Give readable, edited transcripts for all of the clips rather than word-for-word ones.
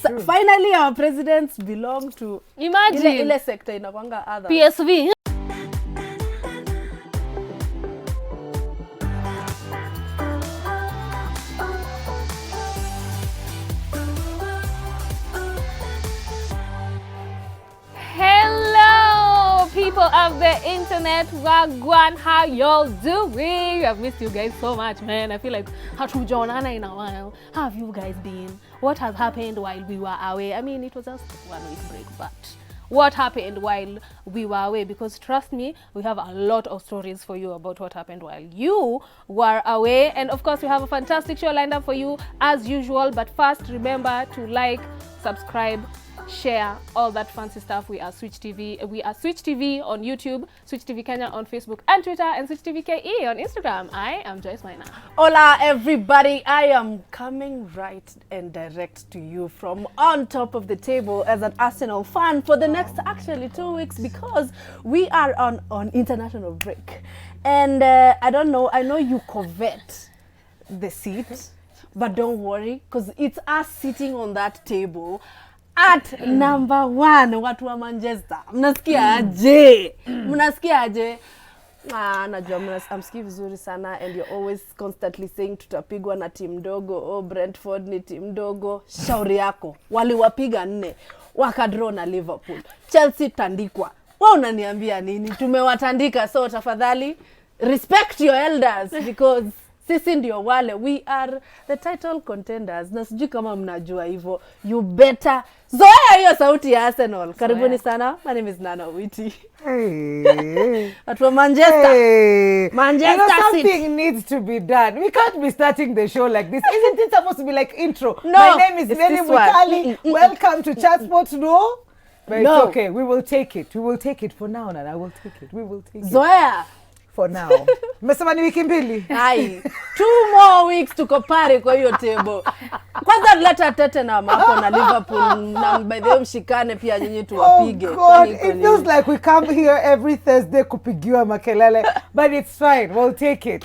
Finally our presidents belong to ile sector inakwanga others. PSV. People of the internet, wagwan, how y'all doing? I've missed you guys so much, man. I feel like hatujaonana in a while. How have you guys been? What has happened while we were away? I mean, it was just 1 week break, but what happened while we were away? Because trust me, we have a lot of stories for you about what happened while you were away. And of course, we have a fantastic show lined up for you as usual. But first, remember to like, subscribe, share, all that fancy stuff. We are Switch TV. We are Switch TV on YouTube, Switch TV Kenya on Facebook and Twitter, and Switch TV KE on Instagram. I am Joyce Maina. Hola everybody, I am coming right and direct to you from on top of the table as an Arsenal fan for the next actually 2 weeks, because we are on international break. And I don't know, I know you covet the seat, but don't worry, because it's us sitting on that table at number 1, watu wa Manchester. Mnasikia aje? Mnasikia aje? Najua mnasikia vizuri sana, and you're always constantly saying tutapigwa na timu ndogo. Brentford ni timu ndogo. Shauri yako. Waliwapiga 4. Wakadraw na Liverpool. Chelsea tandikwa. Wewe unaniambia nini? Tumewatandika, so tafadhali respect your elders, because sisi ndio wale, we are the title contenders. Na sijui kama mnajua hivyo. You better zoea hiyo sauti ya Arsenal. Karibuni sana. My name is Nana Witi. Hey. At Manchester. Hey. Manchester, you know, something needs to be done. We can't be starting the show like this. Isn't it supposed to be like intro? No. My name is Nelly Mukali. Welcome to Chat Sports. No? But no. It's okay. We will take it. We will take it for now, Nana. I will take it. We will take zoea. For now. Mmesema ni wiki mbili. Hai. 2 more weeks tuko pare kwa hiyo table. Kwanza leta Tottenham hapo na Liverpool, na by the way mshikane pia nyinyi tuwapige. Oh God, it feels like we come here every Thursday kupigiwa makelele, but it's fine. We'll take it.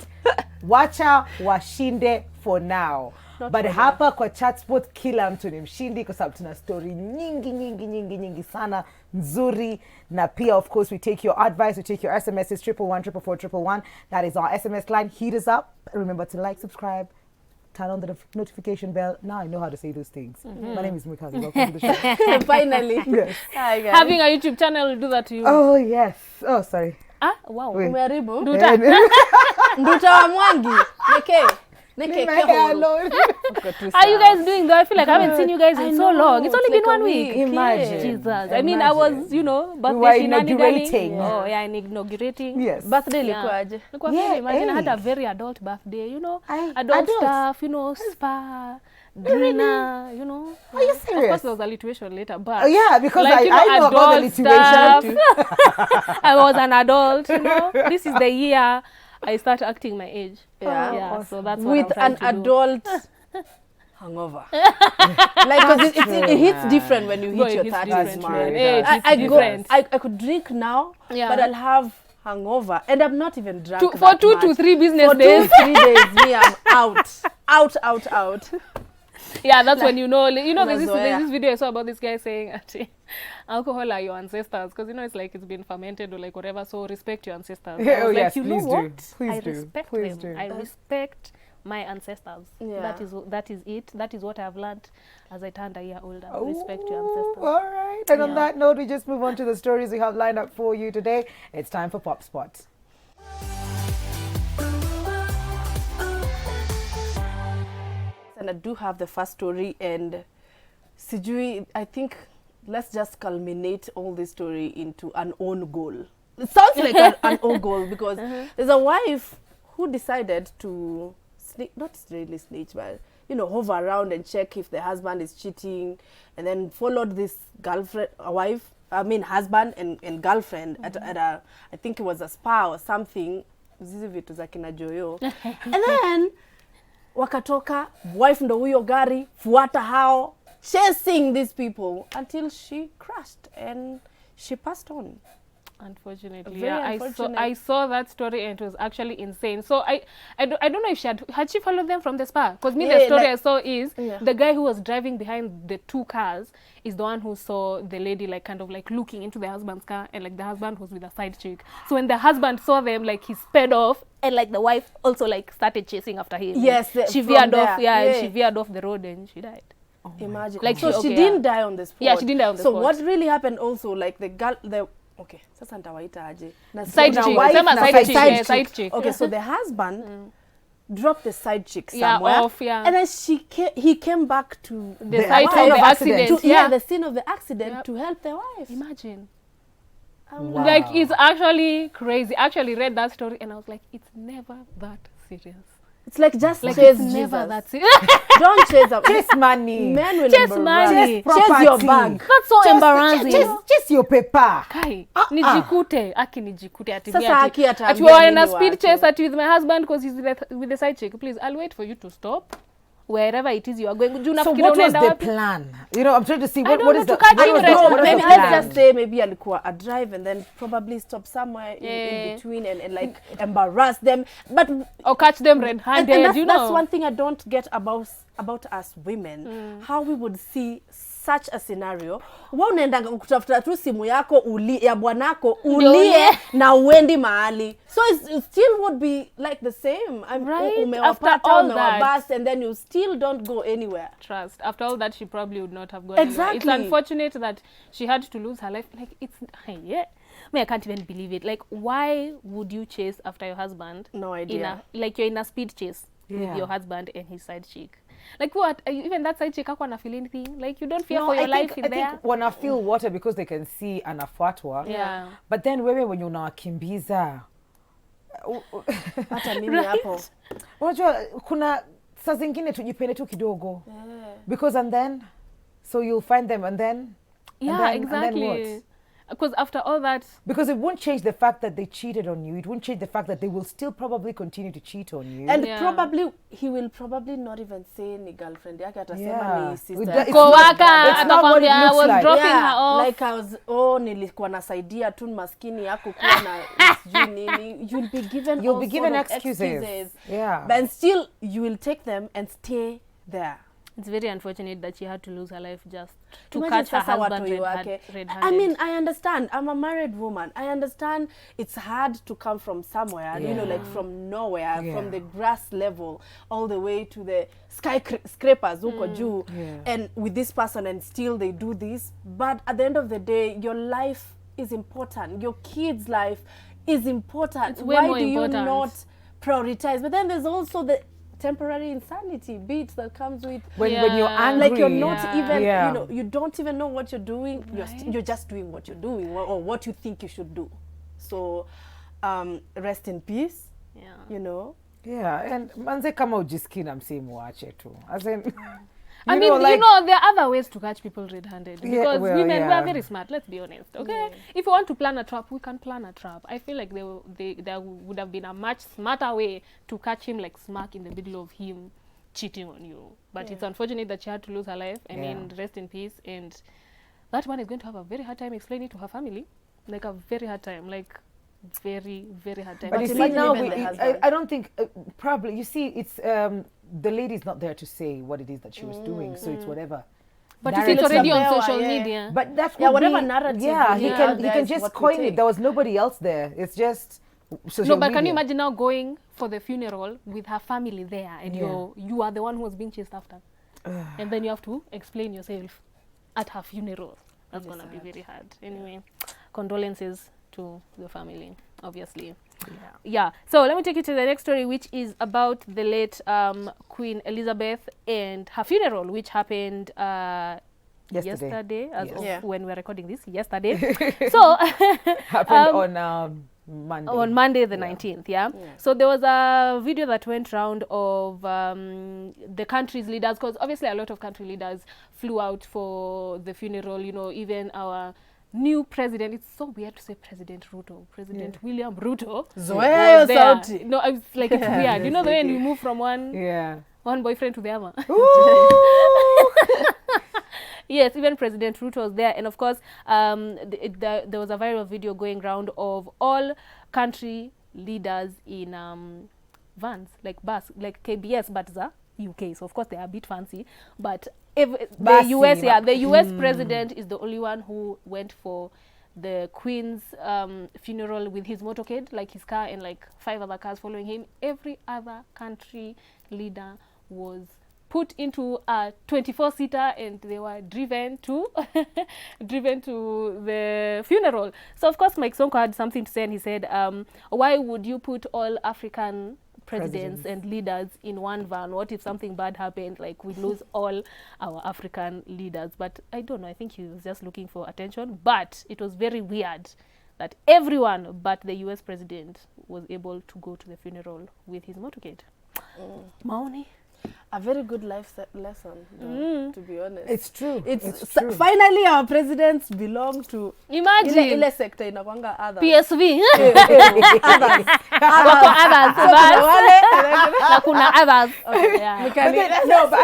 Wacha washinde for now. Not but hapa kwa Chat Sport kila mtu ni mshindi, kwa sababu tuna story nyingi sana nzuri. Na pia of course we take your advice, we take your SMSs 1114441. That is our SMS line. Heat us up. Remember to like, subscribe, turn on the notification bell. Now I know how to say those things. My name is Mukali. Welcome to the show. Finally. Yes. Hi guys. Having a YouTube channel will do that to you. Oh yes. Oh sorry. Wow. Umeharibu. Nduta wa Mwangi. Neke alone. How are you guys doing though? I feel like I haven't seen you guys in so long. It's only been like 1 week. Imagine. Jesus. I mean, I was, birthday we were inaugurating. Oh, yeah, inaugurating. Yes. Birthday ilikuwa aje? Yeah, imagine I had a very adult birthday, adult stuff, spa, dinner, Are you serious? Of course there was a lituation later, but yeah, because I know about the lituation. I was an adult, This is the year I start acting my age. Yeah. Awesome. So that's what with I'm an adult hangover. Like, because it hits different when you hit your 30s, man. I could drink now, but I'll have hangover, and I'm not even drunk for 2 to 3 business days. For 2 3 days, me, I'm out. Yeah, that's when there's this video I saw about this guy saying alcohol are your ancestors, because it's like it's been fermented or like whatever, so respect your ancestors. Yeah, yes, you know what? Please I respect them. I respect my ancestors. Yeah. That is it. That is what I've learned as I turned a year older. Respect your ancestors. All right. And on that note, we just move on to the stories we have lined up for you today. It's time for Pop Spot. And I do have the first story, and sijui, I think let's just culminate all this story into an own goal. It sounds like an own goal, because there's a wife who decided to not really snitch, but hover around and check if the husband is cheating, and then followed this husband and girlfriend at a, I think it was a spa or something. And then wakatoka, wife ndo huyo gari, fuata hao, chasing these people until she crashed and she passed on. Unfortunately, Very yeah, unfortunate. I saw that story and it was actually insane. So I don't know if had she followed them from the spa, because me the Yeah, story like- I saw is Yeah. the guy who was driving behind the 2 cars is the one who saw the lady like kind of like looking into the husband's car, and like the husband was with a side chick. So when the husband saw them, like he sped off, and like the wife also like started chasing after him. Yes, she from veered there. off, and Yeah. she veered off the road and she died. Imagine. Like so she- she okay, didn't yeah. die on the spot. Yeah, she didn't die on the so spot. what really happened also, like the girl, okay, sasa nitawaita aje? Na Side na chick, wife sema na side chick, yeah, side chick. Okay, so the husband dropped the side chick Yeah, somewhere. off, yeah. And then he came back to The The site scene of the of accident. accident. yeah, the scene of the accident Yep. to help the wife. Imagine. Wow. Like, it's actually crazy. I actually read that story and I was like, it's never that serious. It's like just Like, chase it's never Jesus. that serious. Don't chase up. Chase money. Men will Chase embarrass. money. Chase your Property. bag. That's so embarrassing. Just your paper. Kai, nijikute, aki nijikute ati Sasa mi ati- aki ataambia ati we're in a nini speed watu? chase ati with my husband because he's with the side chick. Please, I'll wait for you to stop wherever it is you are going. Juu So nafikiria what was unaenda the wapi? plan? You know, I'm trying to see I what don't what know, is the to catch what him was red- the- what was Maybe the let's plan? just say maybe alikuwa a drive and then probably stop somewhere in Yeah. between and like embarrass them. But Or catch them and red-handed, that's, you know. that's one thing I don't get about us women. How we would see such a scenario. Wewe unaenda kutafuta tu simu yako ya bwanako ulie yeah. na uendi mahali. So it still would be like the same. Right, Umewapata, after all umewabust, and then you still don't go anywhere. Trust. After all that, she probably would not have gone anywhere. It's Exactly. unfortunate that she had to lose her life. Like, it's, yeah. I mean, I can't even believe it. Like, why would you chase after your husband? No idea. Like, you're in a speed chase Yeah. with your husband and his side chick. Like, what? Even that side chick, hakuwa na feel anything. Like, you don't fear for your life in I there. think wanna feel water because they can see anafuatwa. Yeah. But then wewe when unawakimbiza Hata mimi hapo. unajua kuna saa zingine tujipende tu kidogo. Because and then so you'll find them and then Yeah, and then exactly. what? Because after all that, Because it won't change the fact that they cheated on you. It won't change the fact that they will still probably continue to cheat on you. And Yeah. probably he will probably not even say ni girlfriend yake, atasema Yeah. ni sister With yake. that- it's co-worker, not- it's not what it atakwambia, I looks was like. dropping her off. Like I was, nilikuwa nasaidia tu maskini yako kuwa na sijui nini. You'll be given You'll all be given sort of excuses. Yeah. But still you will take them and stay there. It's very unfortunate that she had to lose her life just to Imagine catch her sasa husband watoi wake. red-handed. I mean, I understand. I'm a married woman. I understand it's hard to come from somewhere, you know, Yeah. like from nowhere, Yeah. from the grass level all the way to the skyscrapers, huko juu, Yeah. and with this person, and still they do this. But at the end of the day, your life is important. Your kid's life is important. It's way Why more do important. you not prioritize? But then there's also the temporary insanity beat that comes with when Yeah. you're angry. like you're not Yeah. even Yeah. you know, you don't even know what you're doing. Right. You're just doing what you're doing, or what you think you should do. So rest in peace, Yeah. you know. Yeah, and manze kama ujisikii na msee muache tu. As in, I you mean, know, like, you know, there are other ways to catch people red-handed Yeah, because well, women, we yeah. are very smart. Let's be honest, okay? If you want to plan a trap, we can plan a trap. I feel like there would have been a much smarter way to catch him, like smack in the middle of him cheating on you. But it's unfortunate that she had to lose her life. I mean, rest in peace. And that one is going to have a very hard time explaining to her family, like a very hard time, like very, very hard time. But you see imagine now, even the husband. I don't think probably. You see, it's the lady's not there to say what it is that she was doing, so it's whatever. But you see, it's narrative. already on Narrative. social Yeah. media. But that Yeah, could whatever be- narrative Yeah, is he out can there is just what we coin take. it. There was nobody else there. It's just social No, but can you media. imagine now going for the funeral with her family there, and Yeah. you are the one who was being chased after, and then you have to explain yourself at her funeral. That's gonna be very hard. Anyway, condolences to the family, obviously. Yeah. So let me take you to the next story, which is about the late Queen Elizabeth and her funeral, which happened yesterday, as Yes. of Yeah. when we're recording this. Yesterday. So Happened on Monday. on Monday the 19th, yeah? So there was a video that went round of the country's leaders, because obviously a lot of country leaders flew out for the funeral, you know, even our new president. It's so weird to say President Ruto. President William Ruto Zoea was there. sauti. No, I was like, it's weird. You know the way you move from Yeah. one boyfriend to the other? Ooh. Yes, even President Ruto was there, and of course, there was a viral video going around of all country leaders in vans, like bus, like KBS, but the UK. So of course they are a bit fancy, but the US, the US president is the only one who went for the Queen's funeral with his motorcade, like his car and like 5 other cars following him. Every other country leader was put into a 24-seater and they were driven to driven to the funeral. So of course Mike Sonko had something to say, and he said, why would you put all African presidents and leaders in one van? What if something bad happened, like we lose all our African leaders? But I don't know, I think he was just looking for attention. But it was very weird that everyone but the US president was able to go to the funeral with his motorcade. Maoni? A very good life lesson, though, to be honest. It's true. It's true. Finally, our presidents belong to ile sector inakwanga others. PSV. Others. Na kuna others. No, but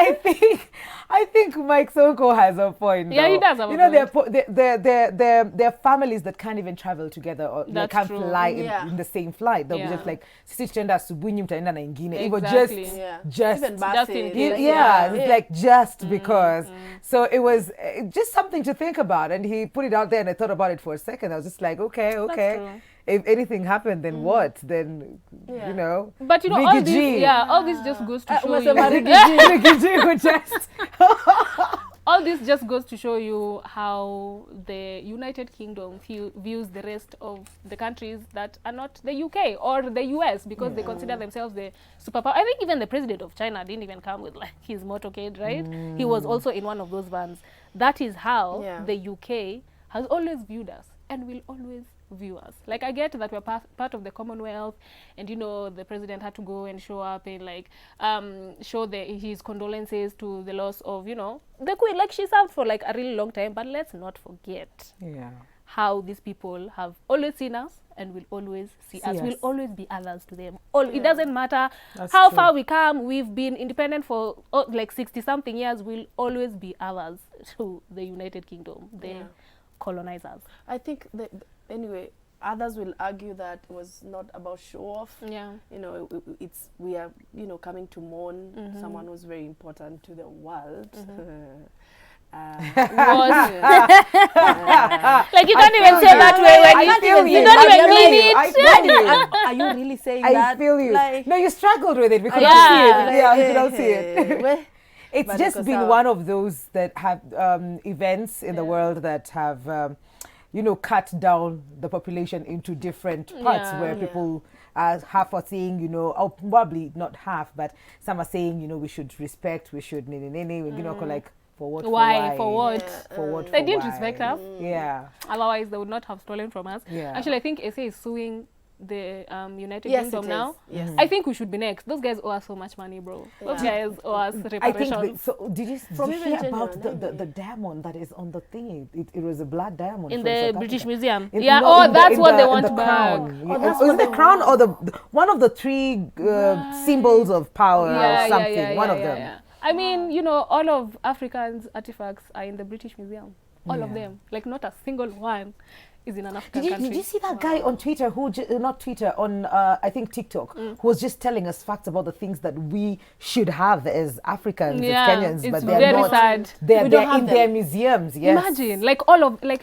I think Mike Sonko has a point. Yeah, though. he does have you a know, point. there are families that can't even travel together, or they can't true. fly in the same flight. They'll be just like, sisi tutaenda asubuhi, nyinyi mtaenda na ingine. It was just even buses. it's like just because. So it was just something to think about, and he put it out there, and I thought about it for a second. I was just like, okay. If anything happened, then what? Then you know. But you know, all this just goes to show you. All this just goes to show you how the United Kingdom views the rest of the countries that are not the UK or the US, because they consider themselves the superpower. I think even the president of China didn't even come with like his motorcade, right? He was also in one of those vans. That is how the UK has always viewed us and will always view us. Like, I get that we're part of the Commonwealth, and you know, the president had to go and show up and like show his condolences to the loss of, you know, the Queen. Like, she served for like a really long time, but let's not forget how these people have always seen us and will always see us. We'll always be others to them. It doesn't matter how far we come. We've been independent for like 60-something years. We'll always be others to the United Kingdom, the colonizers. I think that anyway, others will argue that it was not about show off. Yeah. You know, we are, you know, coming to mourn someone who's very important to the world. Like, you can't even say that way. You don't even mean it. Are you really saying that? I feel you. Like, no, you struggled with it because you don't see it. It's but just been one of those that have events in the world that have, you know, cut down the population into different parts where people half are saying, you know, or probably not half, but some are saying, you know, we should respect, we should, you know, like, for what? Why? For what? For what? They didn't respect us. Yeah. Otherwise, they would not have stolen from us. Yeah. Actually, I think SA is suing the United Kingdom now. Yes. I think we should be next. Those guys owe us so much money, bro. Those guys owe us reparations. I think so. Did you hear about the diamond that is on the thing? It was a blood diamond in the British Museum. That's what they want back. Crown. Was it the crown or one of the 3 symbols of power or something? One of them. Yeah. I mean, you know, all of Africans' artifacts are in the British Museum. All of them. Like, not a single one is in an African country. Did you see that guy on Twitter not Twitter, on I think TikTok, who was just telling us facts about the things that we should have as Africans, as Kenyans, but they're very not. sad. They're in their museums. Yes. Imagine, like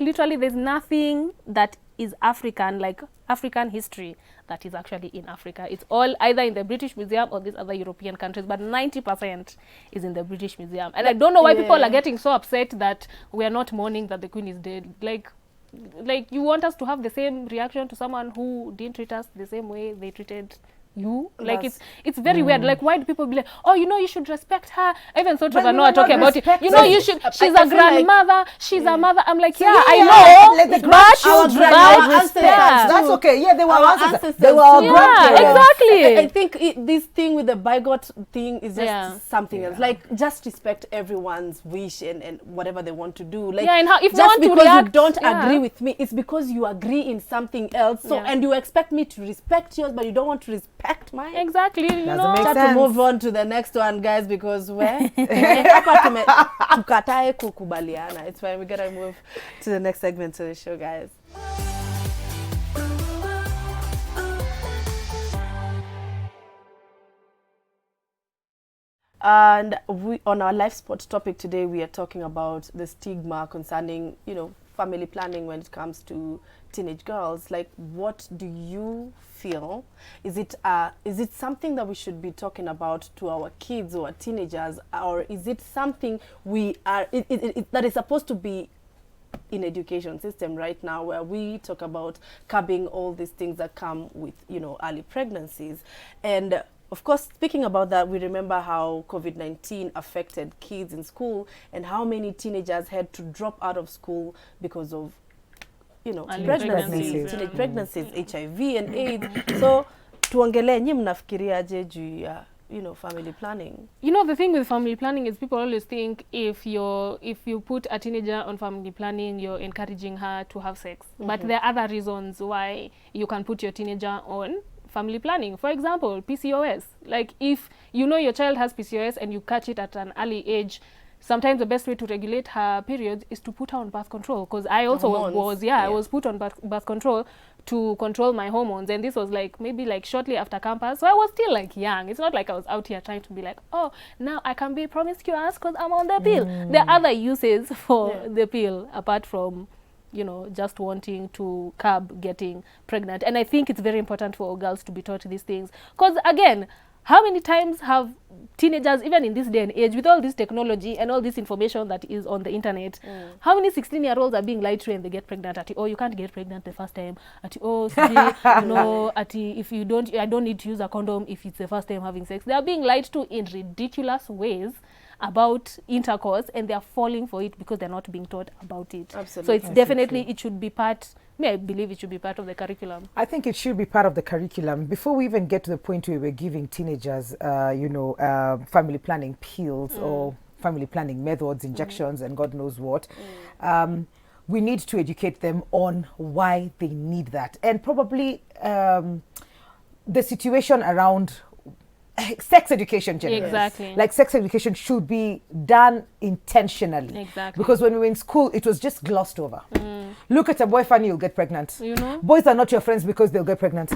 literally, there's nothing that is African, like African history, that is actually in Africa. It's all either in the British Museum or these other European countries, but 90% is in the British Museum. And I don't know why people are getting so upset that we are not mourning that the Queen is dead. Like, you want us to have the same reaction to someone who didn't treat us the same way they treated you? Like, it's very weird. Like, why do people be like, oh, you know, you should respect her? I even saw Trevor Noah talking about it. You know, you should, she's a grandmother, she's a mother. I'm like, I know. Like the grandchildren, that's okay. Yeah, they were our ancestors. They were our grandparents. Exactly. I think this thing with the bigot thing is just something else. Like, just respect everyone's wish and whatever they want to do. Like, and how, if just they want because to react, you don't agree with me, it's because you agree in something else. So, and you expect me to respect yours, but you don't want to respect respect mine. Exactly, you Doesn't know. make Try to sense. move on to the next one, guys, because hapa tukatae kukubaliana. It's fine. We gotta move to the next segment of the show, guys. And we, on our life sport topic today, we are talking about the stigma concerning, family planning when it comes to teenage girls. Like, what do you feel? Is it something that we should be talking about to our kids or teenagers, or is it something that is supposed to be in education system right now, where we talk about curbing all these things that come with, early pregnancies? And of course, speaking about that, we remember how COVID-19 affected kids in school and how many teenagers had to drop out of school because of, pregnancies, teenage pregnancies, HIV and AIDS. So, tuongelee, nyi mnafikiriaje juu ya, family planning? The thing with family planning is people always think if you put a teenager on family planning, you're encouraging her to have sex. But there are other reasons why you can put your teenager on family planning. For example, PCOS. Like, if your child has PCOS and you catch it at an early age, sometimes the best way to regulate her periods is to put her on birth control. Because I also I was put on birth control to control my hormones, and this was maybe shortly after campus, so I was still young. It's not like I was out here trying to be oh, now I can be promiscuous because I'm on the pill. There are other uses for the pill apart from just wanting to curb getting pregnant. And I think it's very important for girls to be taught these things, because again, how many times have teenagers, even in this day and age, with all this technology and all this information that is on the internet, how many 16-year-olds are being lied to and they get pregnant? You can't get pregnant the first time. If you don't, I don't need to use a condom if it's the first time having sex. They are being lied to in ridiculous ways about intercourse, and they are falling for it because they're not being taught about it. Absolutely. So it's definitely, it should be part, I believe it should be part of the curriculum. I think it should be part of the curriculum. Before we even get to the point where we're giving teenagers, family planning pills or family planning methods, injections, and God knows what, we need to educate them on why they need that. And probably the situation around sex education generally. Exactly. Like, sex education should be done intentionally. Exactly. Because when we were in school, it was just glossed over. Look at a boyfriend, you'll get pregnant. Boys are not your friends because they'll get pregnant.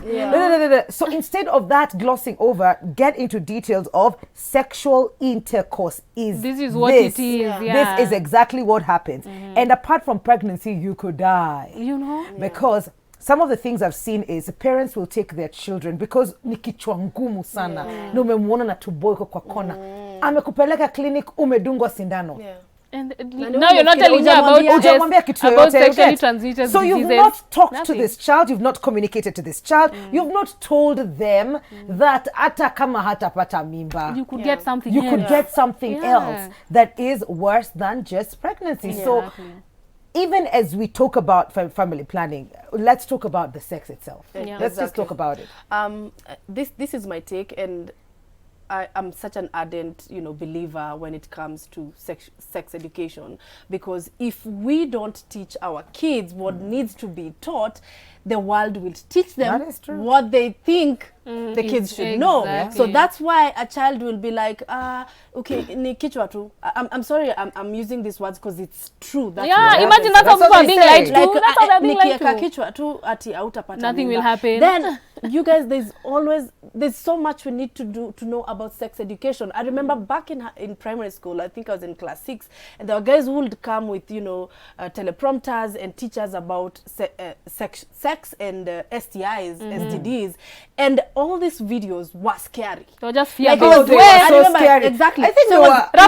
So instead of that glossing over, get into details of sexual intercourse. This is what it is. This is exactly what happens. And apart from pregnancy, you could die. Because some of the things I've seen is parents will take their children because ni kichwa ngumu sana. Na umemwona na tuboy kwa kona. Amekupeleka clinic, umedungwa sindano. And now you're not telling me about sexually transmitted diseases. So you've not talked to this child, you've not communicated to this child, you've not told them that ata kama hatapata mimba, you could get something you else. could get something else that is worse than just pregnancy. So even as we talk about family planning, let's talk about the sex itself. Let's just talk about it. This is my take, and I'm such an ardent, believer when it comes to sex education, because if we don't teach our kids what needs to be taught, the world will teach them what they think the kids should know. So that's why a child will be like, okay, ni kichwa tu. I'm sorry, I'm using these words because it's true. That's imagine that's how people are being lied to. That's how they're being lied to. Kichwa tu ati hautapata nothing mimba. Will happen. Then you guys, there's so much we need to know about sex education. I remember back in primary school, I think I was in class 6, and there were guys who would come with teleprompters and teach us about sex and STIs, STDs, and all these videos were scary. They were just fear-based. I remember scary. Exactly. I think so they were So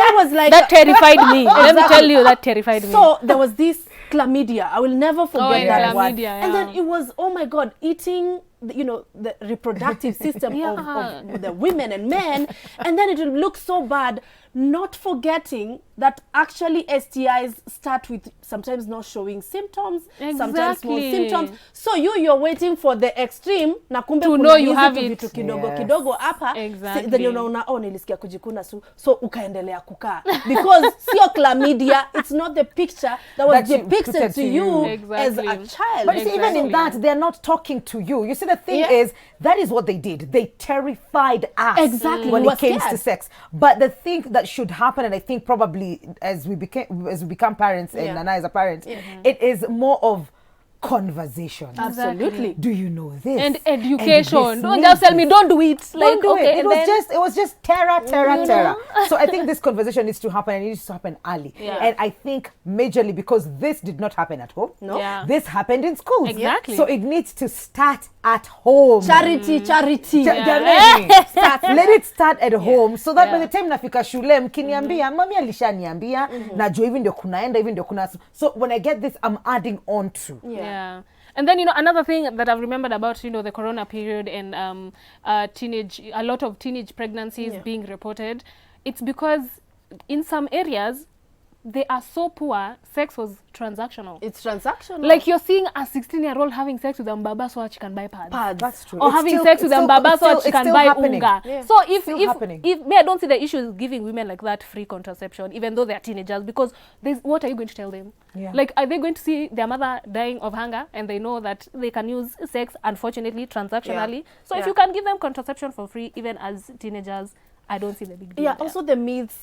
it was like that terrified me. Let me tell you, that terrified me. So there was this chlamydia. I will never forget that chlamydia, word. And then it was, oh my God, eating the reproductive system Yeah. of the women and men, and then it will look so bad, not forgetting that actually STIs start with sometimes not showing symptoms, sometimes small Exactly. symptoms. So you're waiting for the extreme na kumbe To kuna know you hizi have tu it. vitu kidogo Yes. kidogo hapa, Exactly. then unaona nilisikia kujikuna so ukaendelea kukaa because sio chlamydia, it's not the picture that was That you depicted put to to you you. as a Exactly. child. But you see, even in Exactly. that, they're not talking to you. You see, the thing Yeah. is, that is what they did. They terrified us Exactly. when We it were came to scared. sex. But the thing that should happen, and I think probably as we become parents, and Yeah. Nana is a parent, it is more of conversation. Absolutely. Do you know this? And And education. this Don't means just tell me this. don't do it. Don't do okay, it. and then- It was just terror. You know? So I think this conversation needs to happen, and it needs to happen early. Yeah. And I think majorly because this did not happen at home. No. Yeah. This happened in schools. Exactly. So it needs to start at home. Charity. Jamani, let it start at home so that by Yeah. the time nafika shule mkiniambia mami alishaniambia najua hivi ndio kunaenda hivi ndio kuna. So when I get this, I'm adding on to. Yeah. And then, another thing that I've remembered about, the corona period and a lot of teenage pregnancies being reported, it's because in some areas, they are so poor, sex was transactional. It's transactional. Like you're seeing a 16-year-old having sex with a mbaba so that she can buy pads. Pads. That's true. Or It's having still- sex with it's a still- mbaba it's so that still- she it's can still buy happening. unga. Yeah. So Still happening. if me, I don't see the issue is giving women like that free contraception, even though they're teenagers, because what are you going to tell them? Yeah. Like, are they going to see their mother dying of hunger and they know that they can use sex, unfortunately, transactionally? Yeah. So if Yeah. you can give them contraception for free, even as teenagers, I don't see the big deal. Yeah, there. also the myths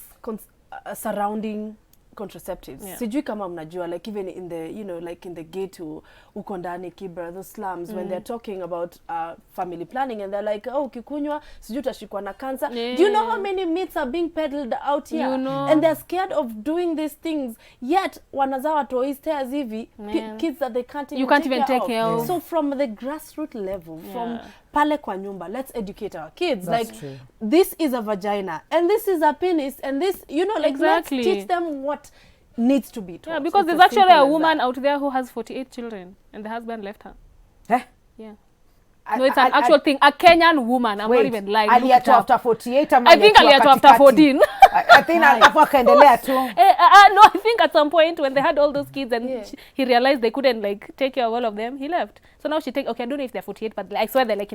surrounding contraceptives. Yeah. Sijui kama mnajua, like even in the, like in the ghetto, uko ndani Kibra, those slums, when they're talking about family planning and they're like, ukikunywa, sijui utashikwa na cancer. Yeah. Do you know how many myths are being peddled out here? You know. And they're scared of doing these things, yet wanazaa watoi stairs hivi, Man. kids that they can't even You can't take even care take care of. So from the grassroots level, from Yeah. pale kwa nyumba, let's educate our kids. That's like, true. this is a vagina, and this is a penis, and this, like, Exactly. let's teach them what needs to be taught. Yeah, because It's there's as actually simple a as woman that. out there who has 48 children and the husband left her. Eh? Yeah. I- No, it's an I- actual thing. A Kenyan woman. I'm not even lying. Look it aliachwa up. after 48 ama I think aliachwa after katikati? 14. I think alafu akaendelea tu. No, I think at some point when they had all those kids and Yeah. he realized they couldn't like take care of all of them, he left. So now I don't know if they're 48, but I swear they're like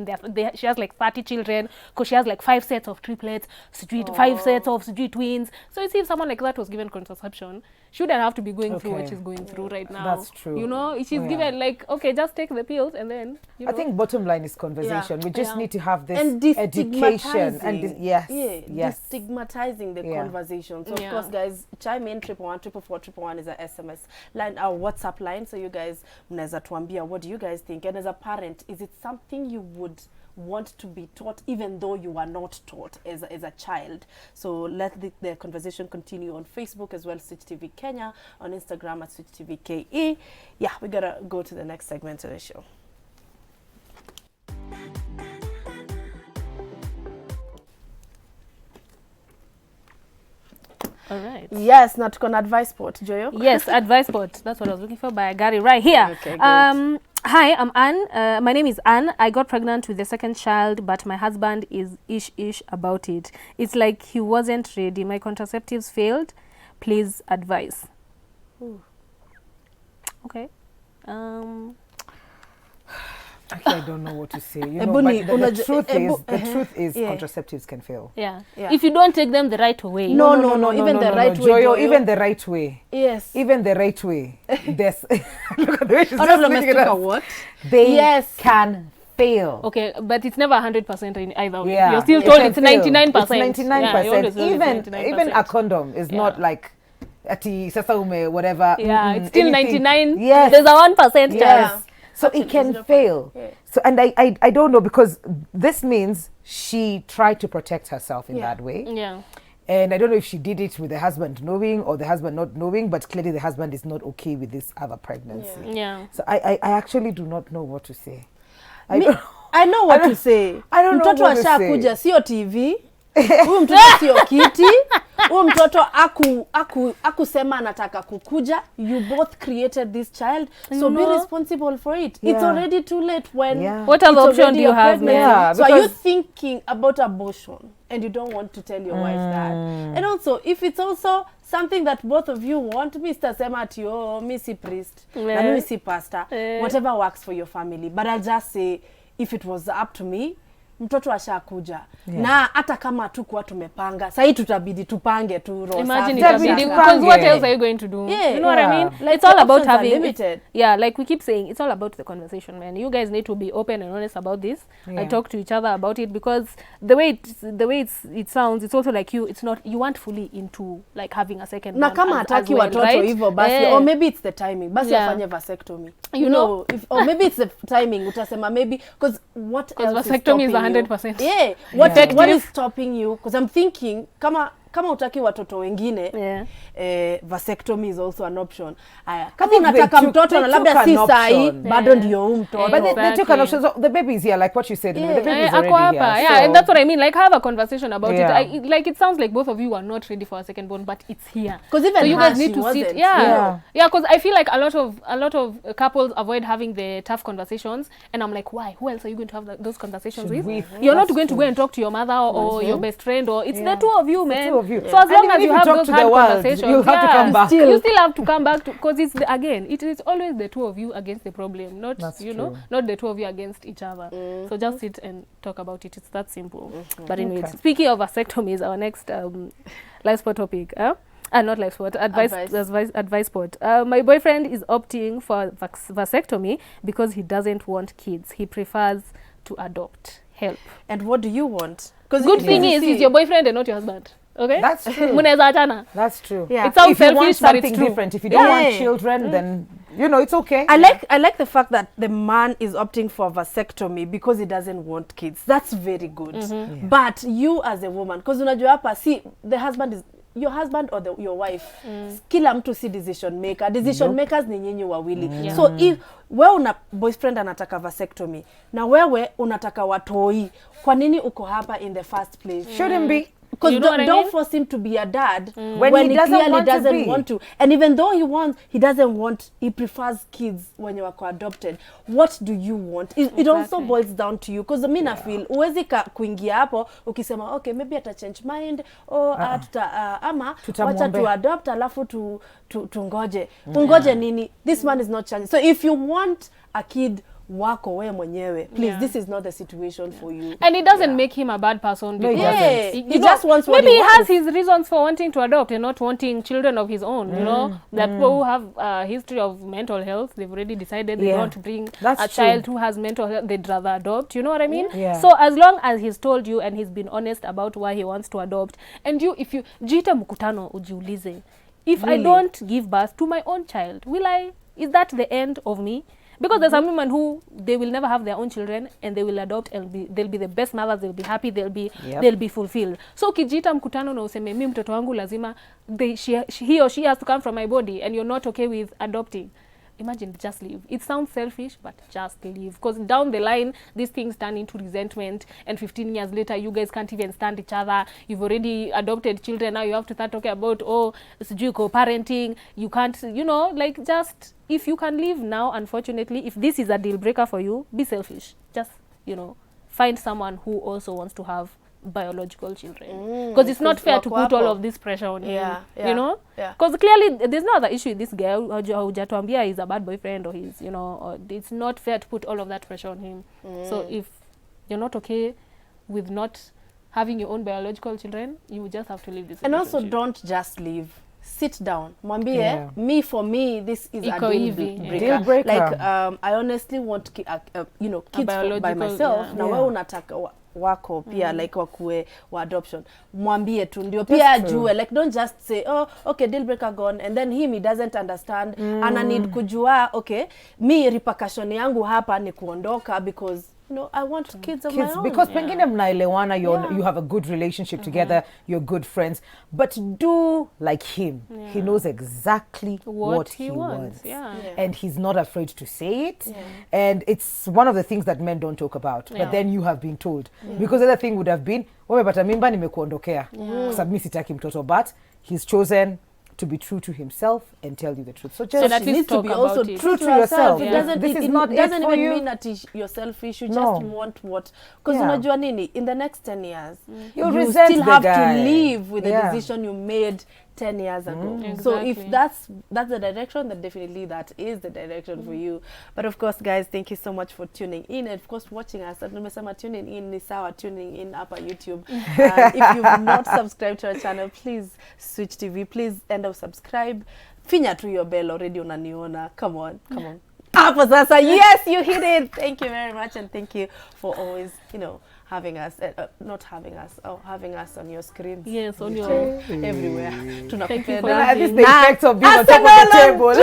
she has like 30 children because she has like 5 sets of triplets, 5 sets of twins. So you see, if someone like that was given contraception, she wouldn't have to be going through what Okay. she's going through right now. That's true. She's Yeah. given like, okay, just take the pills and then, I think bottom line is conversation. We just Yeah. need to have this And education and destigmatizing. yes, Yeah, yes. destigmatizing the Yeah. conversation. So Yeah. of course, guys, chime in 111 is our SMS line, our WhatsApp line. So you guys, mnaweza tuambia, what do you guys think? And as a parent, is it something you would want to be taught, even though you are not taught as a child? So let the conversation continue on Facebook as well, Switch TV Kenya, on Instagram at Switch TV KE. Yeah, we gotta go to the next segment of the show. all right. Yes, na tuko na advice spot, Joyo. Yes, advice board. That's what I was looking for, but I got it right here. Okay, great. Hi, I'm Anne. My name is Anne. I got pregnant with the second child, but my husband is ish about it. It's like he wasn't ready. My contraceptives failed. Please advise. Ooh. Okay. Actually, I don't know what to say. You know, Ebony, but the truth is, uh-huh. Yeah. contraceptives can fail. Yeah. Yeah. If you don't take them the right way. No, even the right way, Joyo, Joyo. even the right way. Yes. Even the right way. There's look at the way she's Out just of looking at domestic us. what? They Yes. can fail. Okay, but it's never 100% in either way. Yeah, You're still it told can it's fail. 99%. It's 99%. Yeah, you're always told it's Even a 99%. condom is Yeah. not like ati sasa ume whatever. Yeah, it's still anything. 99. Yes. There's a 1% Yes. chance. So it can 0.0. fail. Yeah. So and I don't know, because this means she tried to protect herself in Yeah. that way. Yeah. And I don't know if she did it with the husband knowing or the husband not knowing, but clearly the husband is not okay with this other pregnancy. Yeah. So I actually do not know what to say. I Me, don't- I know what to say. I don't know Mtoto what to say. ashakuja, sio TV. Huyu mtoto sio kiti. Huyu mtoto akusema anataka kukuja. You both created this child, so be responsible for it. It's already too late when what other option do you have? So are you thinking about abortion and you don't want to tell your wife that? And also, if it's also something that both of you want, Mr. Semati, oh, Missy priest, and Missy pastor, whatever works for your family. But I'll just say, if it was up to me, mtoto ashakuja. Na hata kama hatukuwa tumepanga, sasa tutabidi tupange tu roho. Imagine because what else are you going to do? You know what I mean? Like, it's all about having limited. Like we keep saying, it's all about the conversation, man. You guys need to be open and honest about this and talk to each other about it, because the way it sounds, it's also like it's not, you aren't fully into like having a second na kama hataki watoto hivyo basi, or maybe it's the timing, basi afanye vasectomy. You know, if, or maybe it's the timing, utasema maybe because what else vasectomy is 100%. What is stopping you? Because I'm thinking kama utaki watoto wengine, vasectomy is also an option. Kama unataka mtoto na labda si sahi, bado ndio mtoto. But they took an option. So the baby is here, like what you said. The baby is already here. And that's what I mean. Like, have a conversation about it. Like, it sounds like both of you are not ready for a second born, but it's here. Because even so you guys need to sit. Because I feel like a lot of couples avoid having the tough conversations, and I'm like, why? Who else are you going to have those conversations with? You're not going to go and talk to your mother or your best friend, or it's the two of you, man. So as long as you have those hard conversations, you'll have to come back. You still have to come back to, because it's it is always the two of you against the problem, not not the two of you against each other. So just sit and talk about it. It's that simple. But anyways, speaking of vasectomies, our next live spot topic. Not live spot, advice spot. My boyfriend is opting for vasectomy because he doesn't want kids. He prefers to adopt. Help. And what do you want? Because good thing is he's your boyfriend and not your husband. Okay, that's true. That's true. It sounds if selfish, you want something but it's true. different, if you don't want children, then it's okay. I like the fact that the man is opting for vasectomy because he doesn't want kids. That's very good. But you as a woman, because unajua hapa, see, the husband is your husband or your wife. Kila mtu si decision maker. Decision makers ni nyinyi wawili. So if wewe una boyfriend anataka vasectomy na wewe unataka watoi, kwa nini uko hapa in the first place? Shouldn't be. Because don't force him to be a dad when he clearly doesn't want to. And even though he doesn't want, he prefers kids when you are adopted. What do you want? It also boils down to you. Because I mean, I feel uwezi kuingia hapo ukisema okay, maybe ata change mind or ama wacha tu adopt alafu tungoje. Tungoje nini? This man is not changing. So if you want a kid wako we mwenyewe, please, this is not the situation for you. And it doesn't make him a bad person, because he just wants what maybe he has his reasons for wanting to adopt and not wanting children of his own. You know, that people who have a history of mental health, they've already decided they want to bring a child who has mental health, they'd rather adopt. You know what I mean? So as long as he's told you and he's been honest about why he wants to adopt, and if you jita mkutano ujiulize, if I don't give birth to my own child, is that the end of me? Because there's some women who they will never have their own children and they will adopt and they'll be the best mothers, they'll be happy, they'll be fulfilled. So ukijita mkutano na useme mimi mtoto wangu lazima he or she has to come from my body, and you're not okay with adopting, imagine, just leave. It sounds selfish, but just leave. Because down the line, these things turn into resentment, and 15 years later, you guys can't even stand each other. You've already adopted children, now you have to start talking about, co-parenting. You can't, like, just, if you can leave now, unfortunately, if this is a deal breaker for you, be selfish. Just, find someone who also wants to have biological children, because it's not fair to put all of this pressure on him, because clearly there's no other issue with this guy. Hujatuambia he's a bad boyfriend or he's, or it's not fair to put all of that pressure on him. So if you're not okay with not having your own biological children, you just have to leave this. And also, don't just leave. Sit down. Mwambie, for me, this is a deal breaker. Like, I honestly want, kids by myself. Na wewe unataka wako pia like wakue wa adoption. Mwambie tu ndio pia ajue, like, don't just say okay, deal breaker gone, and then he doesn't understand. Ana need kujua, okay, repercussion yangu hapa ni kuondoka because I want kids of my own. Because pengine mnaelewana, you have a good relationship together, you're good friends, but do like him. He knows exactly what he wants. And he's not afraid to say it. And it's one of the things that men don't talk about, but then you have been told. Because the other thing would have been, wamepata mimba nimekuondokea. Sababu sitaki mtoto, but he's chosen to be true to himself and tell you the truth. So just that needs to be also true to yourself. This is not doesn't even mean that you're selfish. You just want what, because unajua nini, in the next 10 years you still the have guy. to live with the decision you made 10 years ago. So if that's the direction, then definitely that is the direction for you. But of course, guys, thank you so much for tuning in, and of course watching us. And tumesema tuning in ni sawa tuning in hapa YouTube. If you've not subscribed to our channel, please switch TV, please end up subscribe. Finya tu your bell already unaniona. Come on. Hapo sasa, yes, you hit it. Thank you very much, and thank you for always, having us, having us on your screens. Yes, on your everywhere. Thank you for That is the effect of being on top of the table. See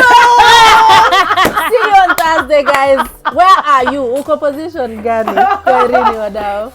you on Thursday, guys. Where are you? Uko position gani? Kwerini wadau.